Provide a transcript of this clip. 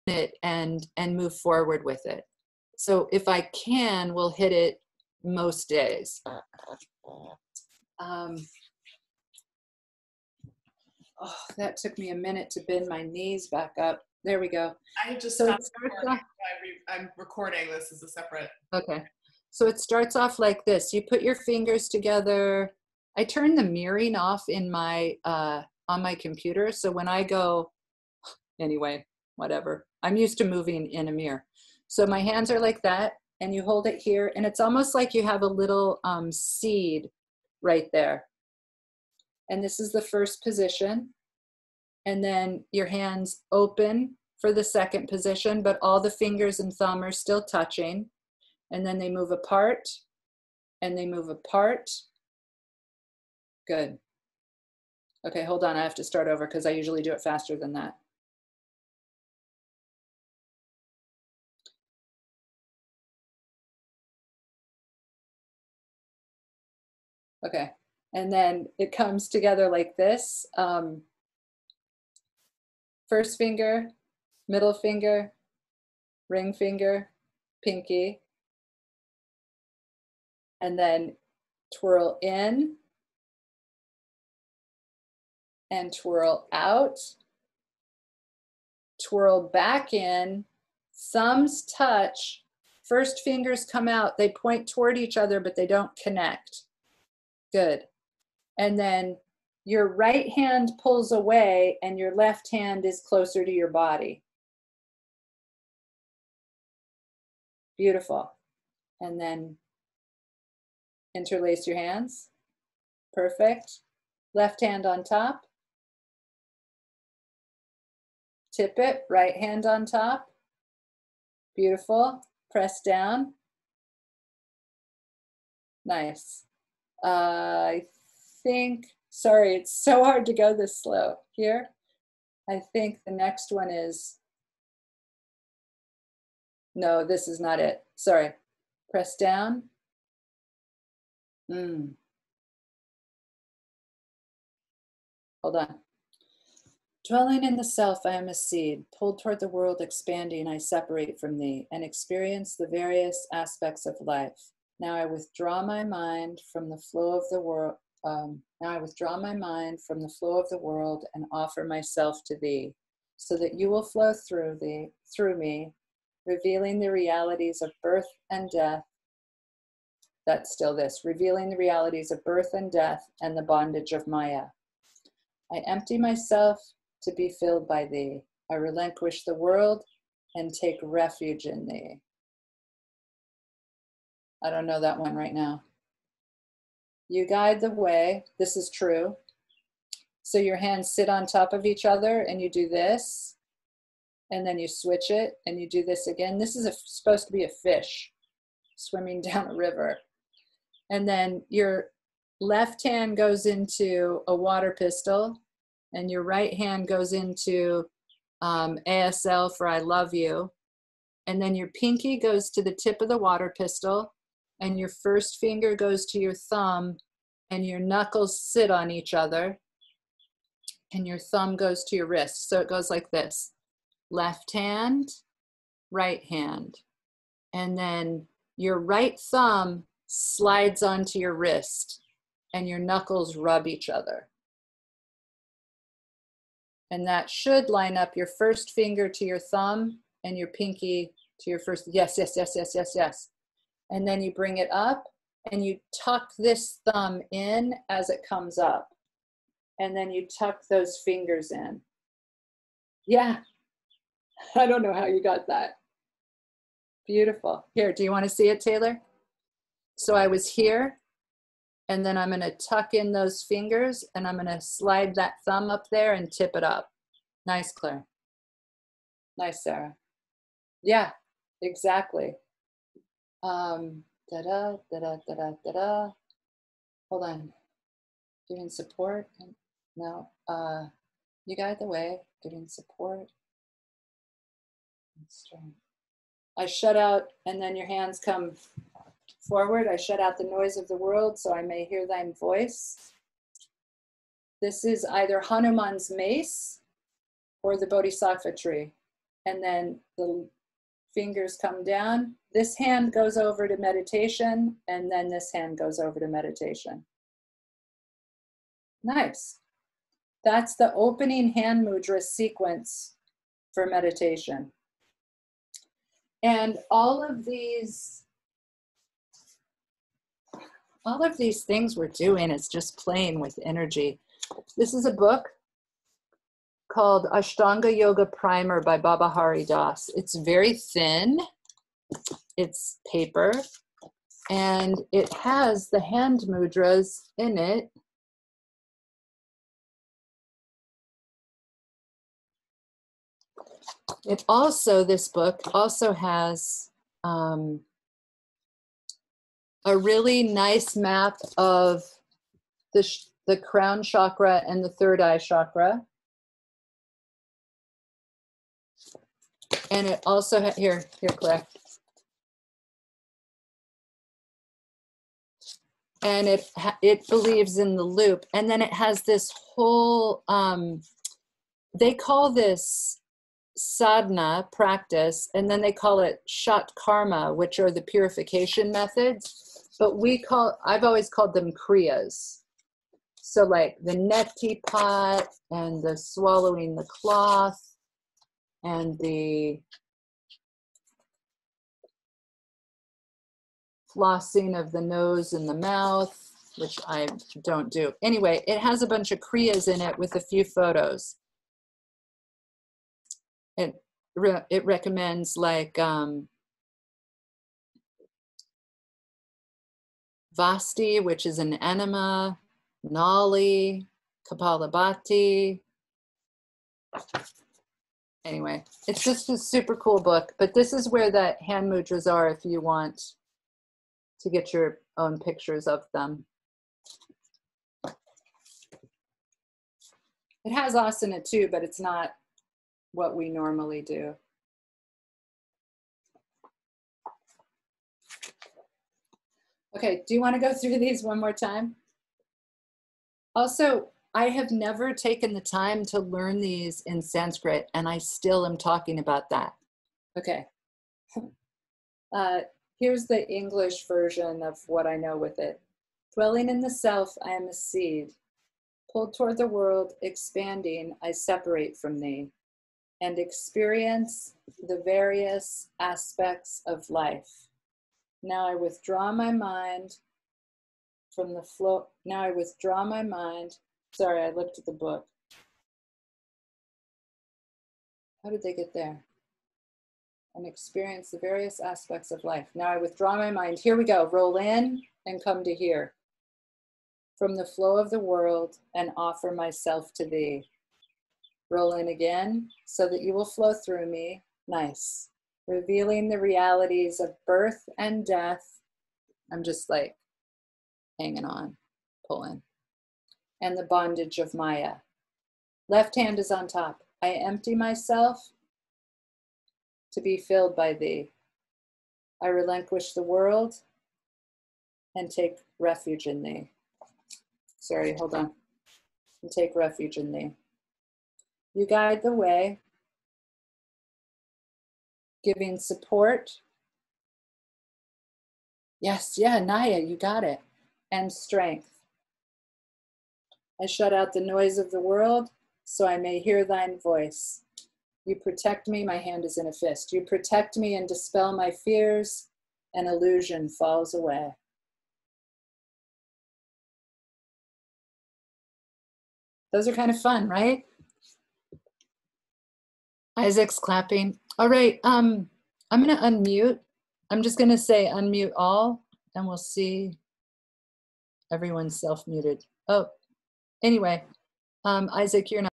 it and move forward with it. So if I can, we'll hit it most days. Oh, that took me a minute to bend my knees back up. There we go. I just stopped recording. I'm recording. This is a separate. Okay. So it starts off like this. You put your fingers together. I turn the mirroring off in my on my computer. So when I go, anyway, whatever. I'm used to moving in a mirror. So my hands are like that, and you hold it here, and it's almost like you have a little seed right there. And this is the first position. And then your hands open for the second position, but all the fingers and thumb are still touching. And then they move apart, and they move apart. Good. Okay, hold on, I have to start over because I usually do it faster than that. Okay, and then it comes together like this. First finger, middle finger, ring finger, pinky, and then twirl in and twirl out, twirl back in, thumbs touch, first fingers come out, they point toward each other, but they don't connect. Good. And then your right hand pulls away and your left hand is closer to your body. Beautiful. And then interlace your hands. Perfect. Left hand on top. Tip it, right hand on top. Beautiful. Press down. Nice. I think, sorry, it's so hard to go this slow here. I think the next one is, no, this is not it. Sorry. Press down. Hold on. Dwelling in the self, I am a seed. Pulled toward the world expanding, I separate from thee and experience the various aspects of life. Now I withdraw my mind from the flow of the world. Now I withdraw my mind from the flow of the world and offer myself to thee, so that you will flow through me, revealing the realities of birth and death. That's still this, revealing the realities of birth and death and the bondage of Maya. I empty myself to be filled by thee. I relinquish the world and take refuge in thee. I don't know that one right now. You guide the way. This is true. So your hands sit on top of each other and you do this. And then you switch it and you do this again. This is supposed to be a fish swimming down a river. And then your left hand goes into a water pistol and your right hand goes into ASL for I love you. And then your pinky goes to the tip of the water pistol and your first finger goes to your thumb and your knuckles sit on each other and your thumb goes to your wrist. So it goes like this, left hand, right hand. And then your right thumb slides onto your wrist and your knuckles rub each other. And that should line up your first finger to your thumb and your pinky to your first, yes, yes, yes, yes, yes, yes. And then you bring it up and you tuck this thumb in as it comes up. And then you tuck those fingers in. Yeah, I don't know how you got that. Beautiful. Here, do you want to see it, Taylor? So I was here, and then I'm going to tuck in those fingers, and I'm going to slide that thumb up there and tip it up. Nice, Claire. Nice, Sarah. Yeah, exactly. Da-da, da-da, da-da, da-da. Hold on. Giving support. No. You guide the way. Giving support. I shut out, and then your hands come forward. I shut out the noise of the world so I may hear thine voice. This is either Hanuman's mace or the Bodhisattva tree. and then the fingers come down. This hand goes over to meditation, and then this hand goes over to meditation. Nice. That's the opening hand mudra sequence for meditation. And all of these things we're doing is just playing with energy. This is a book called Ashtanga Yoga Primer by Baba Hari Das. It's very thin. It's paper. And it has the hand mudras in it. It also, this book also has a really nice map of the crown chakra and the third eye chakra. And it also, here, correct. And it believes in the loop. And then it has this whole, they call this sadhana practice, and then they call it shat karma, which are the purification methods. But I've always called them kriyas. So like the neti pot and the swallowing the cloth and the flossing of the nose and the mouth, which I don't do. Anyway, it has a bunch of kriyas in it with a few photos. It recommends like Vasti, which is an enema, Nali, Kapalabhati. Anyway, it's just a super cool book, but this is where the hand mudras are if you want to get your own pictures of them. It has asana too, but it's not what we normally do. Okay, do you want to go through these one more time? Also, I have never taken the time to learn these in Sanskrit, and I still am talking about that. Okay. Here's the English version of what I know with it. Dwelling in the self, I am a seed. Pulled toward the world, expanding, I separate from thee and experience the various aspects of life. Now I withdraw my mind from the flow. Now I withdraw my mind. Sorry, I looked at the book. How did they get there? And experience the various aspects of life. Now I withdraw my mind. Here we go. Roll in and come to here. From the flow of the world and offer myself to thee. Roll in again so that you will flow through me. Nice. Revealing the realities of birth and death. I'm just like hanging on, pulling. And the bondage of Maya. Left hand is on top. I empty myself to be filled by thee. I relinquish the world and take refuge in thee. Sorry, hold on. And take refuge in thee. You guide the way, giving support. Yes, yeah, Naya, you got it. And strength. I shut out the noise of the world so I may hear thine voice. You protect me, my hand is in a fist. You protect me and dispel my fears, and illusion falls away. Those are kind of fun, right? Isaac's clapping. All right, I'm gonna unmute. I'm just gonna say unmute all, and we'll see everyone's self-muted. Oh, anyway, Isaac, you're not.